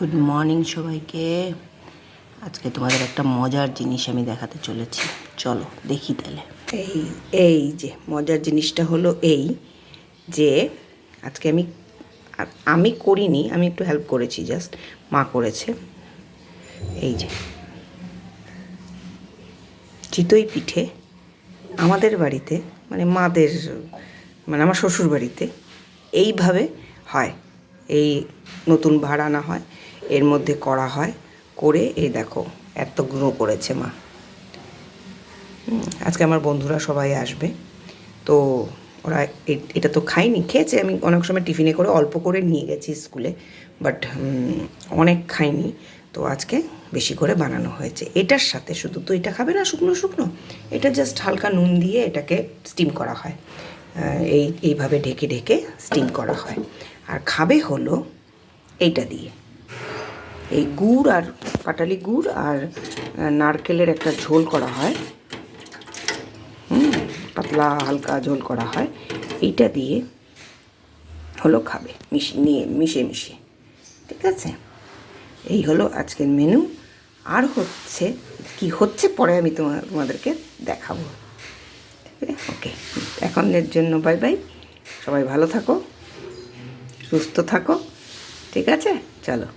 Good morning সবাইকে। আজকে তোমাদের একটা মজার জিনিস আমি দেখাতে চলেছি, চলো দেখি তাহলে। এই এই যে মজার জিনিসটা হলো এই যে আজকে আমি করিনি, আমি একটু হেল্প করেছি, জাস্ট মা করেছে। এই যে চিতই পিঠে আমাদের বাড়িতে, মানে মাদের, মানে আমার শ্বশুর বাড়িতে এইভাবে হয়। এই নতুন ভাড় আনা হয়, এর মধ্যে করা হয়, করে এই দেখো এতগুলো করেছে মা। আজকে আমার বন্ধুরা সবাই আসবে, তো ওরা এটা তো খাইনি, খেয়েছে। আমি অনেক সময় টিফিনে করে অল্প করে নিয়ে গেছি স্কুলে, বাট অনেক খাইনি, তো আজকে বেশি করে বানানো হয়েছে। এটার সাথে শুধু তো এটা খাবে না শুকনো শুকনো, এটা জাস্ট হালকা নুন দিয়ে এটাকে স্টিম করা হয়। এইভাবে ঢেকে ঢেকে স্টিম করা হয়। আর খাবে হলো এইটা দিয়ে, এই গুড় আর পাটালি গুড় আর নারকেলের একটা ঝোল করা হয়, পাতলা হালকা ঝোল করা হয়। এইটা দিয়ে হলো খাবে মিশিয়ে মিশিয়ে। ঠিক আছে, এই হলো আজকের মেনু। আর হচ্ছে কি হচ্ছে পরে আমি তোমাদেরকে দেখাবো। ওকে, এখনের জন্য বাই বাই। সবাই ভালো থাকো, সুস্থ থাকো। ঠিক আছে, চলো।